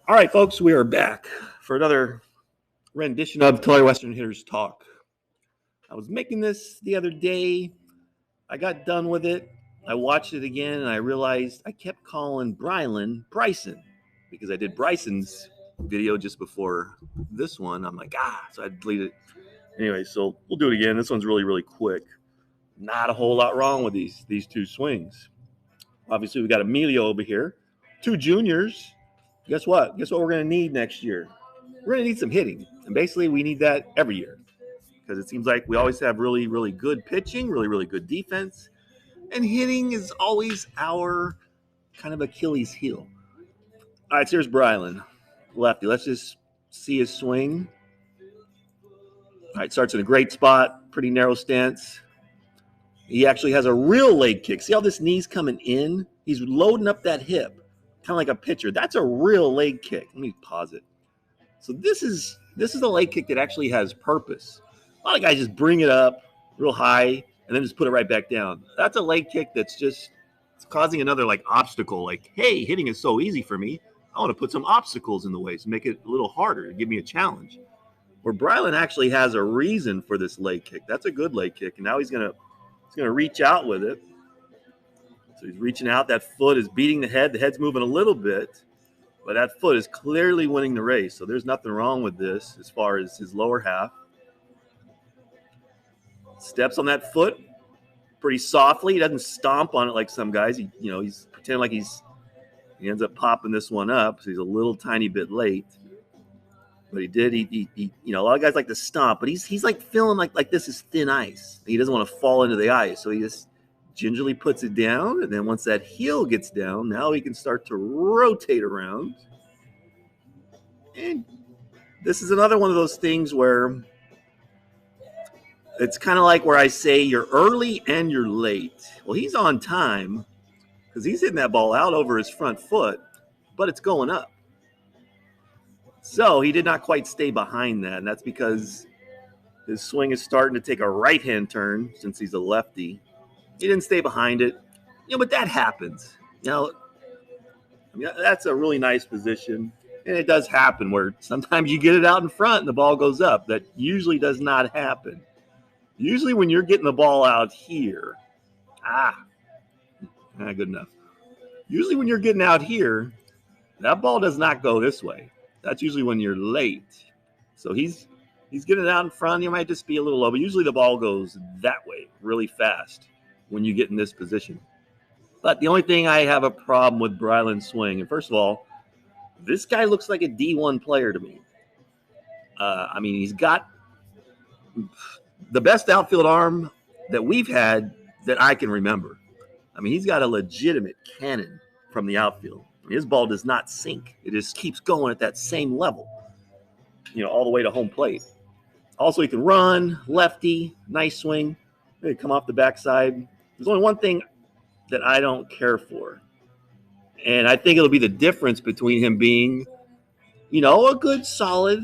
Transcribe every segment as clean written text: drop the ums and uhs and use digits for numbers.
All right, folks, we are back for another rendition of Tulare Western Hitters Talk. I was making this the other day. I got done with it. I watched it again, and I realized I kept calling Brylan Bryson because I did Bryson's video just before this one. I'm like, so I deleted it. Anyway, so we'll do it again. This one's really, really quick. Not a whole lot wrong with these two swings. Obviously, we got Emilio over here, two juniors. Guess what? Guess what we're going to need next year? We're going to need some hitting. And basically, we need that every year because it seems like we always have really, really good pitching, really, really good defense. And hitting is always our kind of Achilles heel. All right, so here's Brylan, lefty. Let's just see his swing. All right, starts in a great spot, pretty narrow stance. He actually has a real leg kick. See how this knee's coming in? He's loading up that hip, kind of like a pitcher. That's a real leg kick. Let me pause it. So this is a leg kick that actually has purpose. A lot of guys just bring it up real high and then just put it right back down. That's a leg kick that's just causing another like obstacle. Like, hey, hitting is so easy for me. I want to put some obstacles in the way to make it a little harder, to give me a challenge. Where Brylan actually has a reason for this leg kick. That's a good leg kick, and now he's gonna reach out with it. So he's reaching out. That foot is beating the head. The head's moving a little bit, but that foot is clearly winning the race. So there's nothing wrong with this as far as his lower half. Steps on that foot pretty softly. He doesn't stomp on it like some guys. He's pretending like he ends up popping this one up. So he's a little tiny bit late. But he did. He a lot of guys like to stomp, but he's like feeling like this is thin ice. He doesn't want to fall into the ice, so he just gingerly puts it down. And then once that heel gets down, now he can start to rotate around. And this is another one of those things where it's kind of like where I say you're early and you're late. Well, he's on time because he's hitting that ball out over his front foot, but it's going up. So he did not quite stay behind that, and that's because his swing is starting to take a right-hand turn since he's a lefty. He didn't stay behind it, but that happens. That's a really nice position, and it does happen where sometimes you get it out in front and the ball goes up. That usually does not happen. Usually when you're getting the ball out here, good enough. Usually when you're getting out here, that ball does not go this way. That's usually when you're late. So he's getting it out in front. You might just be a little low, but usually the ball goes that way really fast when you get in this position. But the only thing I have a problem with Brylan's swing, and first of all, this guy looks like a D1 player to me. He's got the best outfield arm that we've had that I can remember. He's got a legitimate cannon from the outfield. His ball does not sink. It just keeps going at that same level, all the way to home plate. Also, he can run, lefty, nice swing. He come off the backside. There's only one thing that I don't care for, and I think it'll be the difference between him being, a good, solid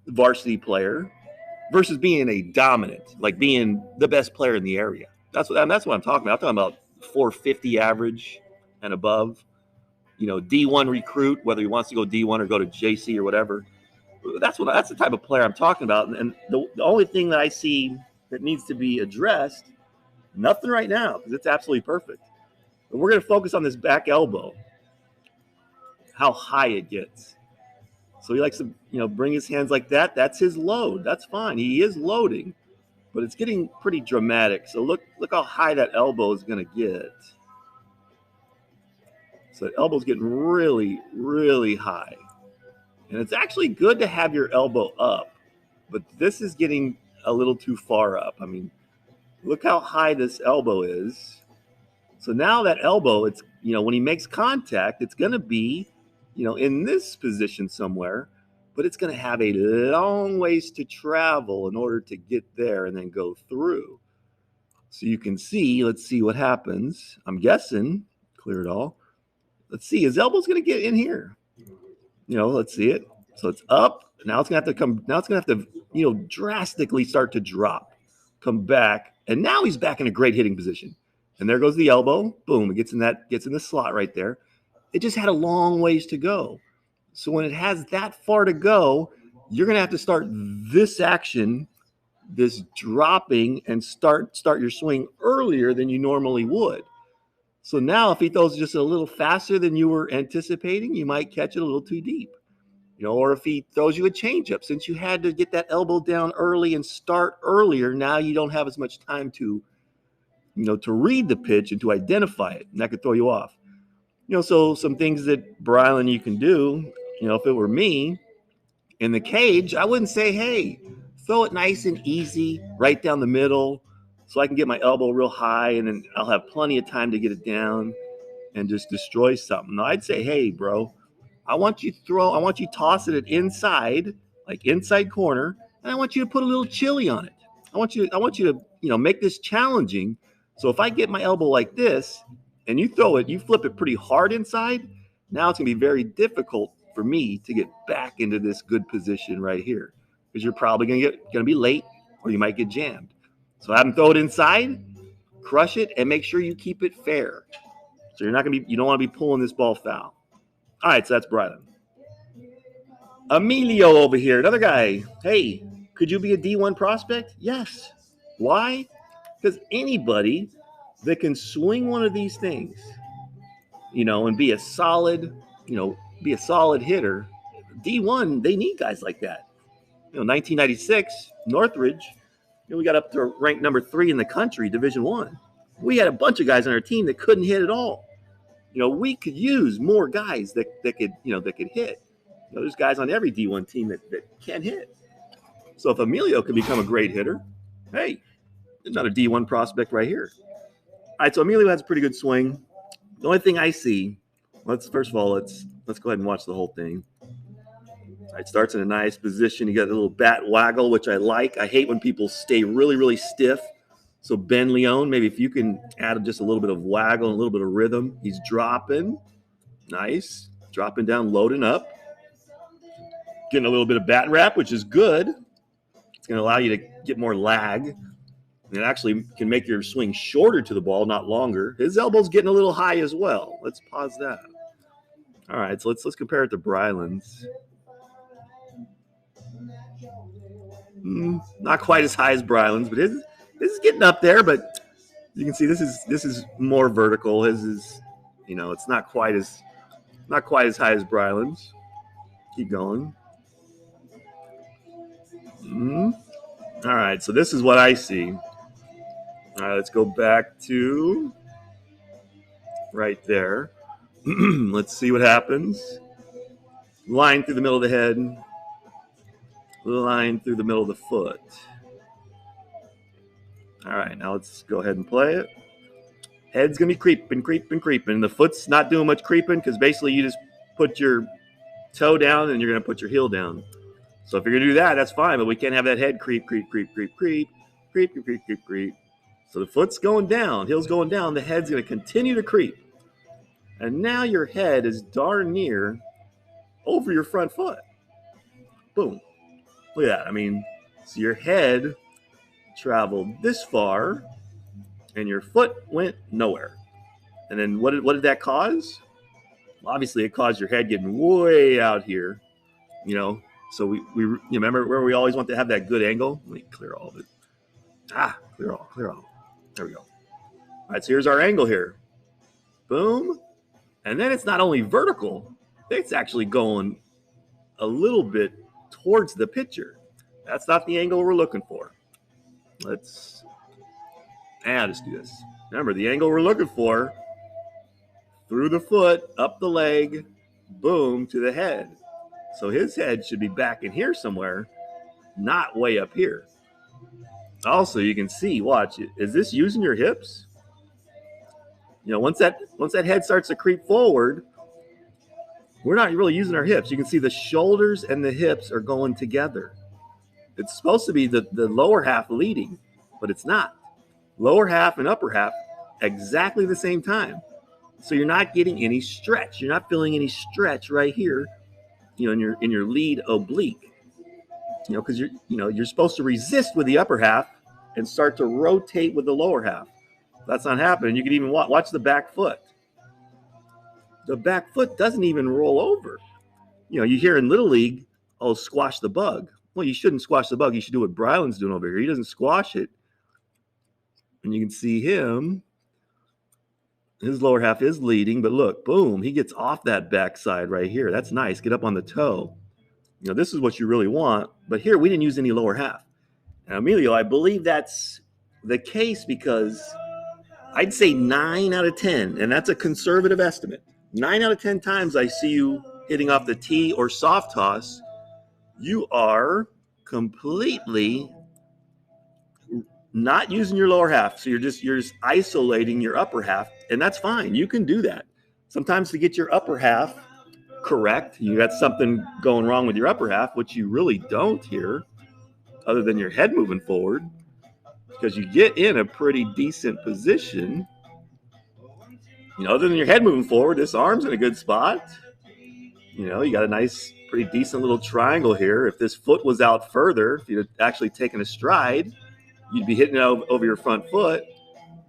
varsity player versus being a dominant, like being the best player in the area. That's what I'm talking about. I'm talking about 450 average and above. D1 recruit, whether he wants to go D1 or go to JC or whatever. That's the type of player I'm talking about. And the only thing that I see that needs to be addressed, nothing right now, because it's absolutely perfect. But we're going to focus on this back elbow, how high it gets. So he likes to, bring his hands like that. That's his load. That's fine. He is loading, but it's getting pretty dramatic. So look how high that elbow is going to get. So the elbow's getting really, really high. And it's actually good to have your elbow up, but this is getting a little too far up. Look how high this elbow is. So now that elbow, it's, when he makes contact, it's going to be, in this position somewhere, but it's going to have a long ways to travel in order to get there and then go through. So you can see, let's see what happens. I'm guessing, clear it all. Let's see, his elbow's going to get in here. Let's see it. So it's up. Now it's going to have to drastically start to drop, come back. And now he's back in a great hitting position. And there goes the elbow. Boom. It gets in the slot right there. It just had a long ways to go. So when it has that far to go, you're going to have to start this action, this dropping, and start your swing earlier than you normally would. So now if he throws just a little faster than you were anticipating, you might catch it a little too deep. Or if he throws you a changeup, since you had to get that elbow down early and start earlier, now you don't have as much time to read the pitch and to identify it, and that could throw you off. So some things that, Brylan, you can do, if it were me in the cage, I wouldn't say, hey, throw it nice and easy right down the middle so I can get my elbow real high and then I'll have plenty of time to get it down and just destroy something. No, I'd say, hey, bro, I want you tossing it inside, like inside corner, and I want you to put a little chili on it. I want you to make this challenging. So if I get my elbow like this and you flip it pretty hard inside, now it's gonna be very difficult for me to get back into this good position right here, because you're probably gonna be late or you might get jammed. So have them throw it inside, crush it, and make sure you keep it fair. So you don't want to be pulling this ball foul. All right, so that's Brylan. Emilio over here, another guy. Hey, could you be a D1 prospect? Yes. Why? Because anybody that can swing one of these things, and be a solid hitter, D1, they need guys like that. 1996, Northridge, we got up to rank number 3 in the country, Division I. We had a bunch of guys on our team that couldn't hit at all. We could use more guys that could hit. There's guys on every D1 team that can't hit. So if Emilio can become a great hitter, hey, another D1 prospect right here. All right, so Emilio has a pretty good swing. The only thing I see, let's go ahead and watch the whole thing. All right, starts in a nice position. You got a little bat waggle, which I like. I hate when people stay really, really stiff. So Ben Leon, maybe if you can add just a little bit of waggle and a little bit of rhythm. He's dropping. Nice. Dropping down, loading up. Getting a little bit of bat wrap, which is good. It's going to allow you to get more lag. It actually can make your swing shorter to the ball, not longer. His elbow's getting a little high as well. Let's pause that. All right, so let's compare it to Brylan's. Not quite as high as Brylan's, but his is getting up there. But you can see this is more vertical. His is, it's not quite as high as Brylan's. Keep going. All right, so this is what I see. All right, let's go back to right there. Let's see what happens. Line through the middle of the head. Line through the middle of the foot. All right, now let's go ahead and play it. Head's going to be creeping. The foot's not doing much creeping because basically you just put your toe down and you're going to put your heel down. So if you're going to do that, that's fine, but we can't have that head creep. So the foot's going down, heel's going down, the head's going to continue to creep. And now your head is darn near over your front foot. Boom. Look at that. So your head traveled this far and your foot went nowhere. And then what did that cause? Well, obviously it caused your head getting way out here, So we you remember where we always want to have that good angle? Let me clear all of it. Clear all. There we go. All right, so here's our angle here. Boom. And then it's not only vertical, it's actually going a little bit towards the pitcher. That's not the angle we're looking for. Let's just do this. Remember, the angle we're looking for, through the foot, up the leg, boom, to the head. So his head should be back in here somewhere, not way up here. Also, you can see, watch it. Is this using your hips? Once that head starts to creep forward, we're not really using our hips. You can see the shoulders and the hips are going together. It's supposed to be the lower half leading, but it's not. Lower half and upper half exactly the same time. So you're not getting any stretch. You're not feeling any stretch right here, in your lead oblique. Because you're supposed to resist with the upper half and start to rotate with the lower half. That's not happening. You can even watch the back foot. The back foot doesn't even roll over. You hear in Little League, oh, squash the bug. Well, you shouldn't squash the bug. You should do what Brylan's doing over here. He doesn't squash it. And you can see him. His lower half is leading, but look, boom, he gets off that backside right here. That's nice. Get up on the toe. This is what you really want. But here, we didn't use any lower half. Now, Emilio, I believe that's the case because I'd say 9 out of 10, and that's a conservative estimate. 9 out of 10 times I see you hitting off the tee or soft toss, you are completely not using your lower half. So you're just isolating your upper half, and that's fine. You can do that. Sometimes to get your upper half correct, you got something going wrong with your upper half, which you really don't here, other than your head moving forward, because you get in a pretty decent position. Other than your head moving forward, this arm's in a good spot. You got a nice, pretty decent little triangle here. If this foot was out further, if you'd actually taken a stride, you'd be hitting it over your front foot,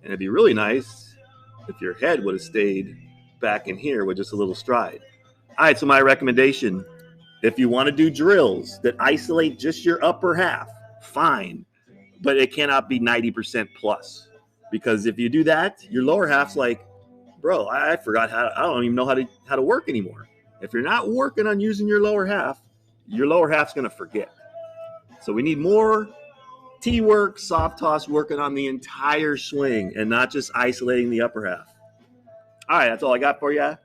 and it'd be really nice if your head would have stayed back in here with just a little stride. All right, so my recommendation, if you want to do drills that isolate just your upper half, fine, but it cannot be 90% plus, because if you do that, your lower half's like, bro, I forgot I don't even know how to work anymore. If you're not working on using your lower half's going to forget. So we need more tee work, soft toss, working on the entire swing and not just isolating the upper half. All right, that's all I got for you.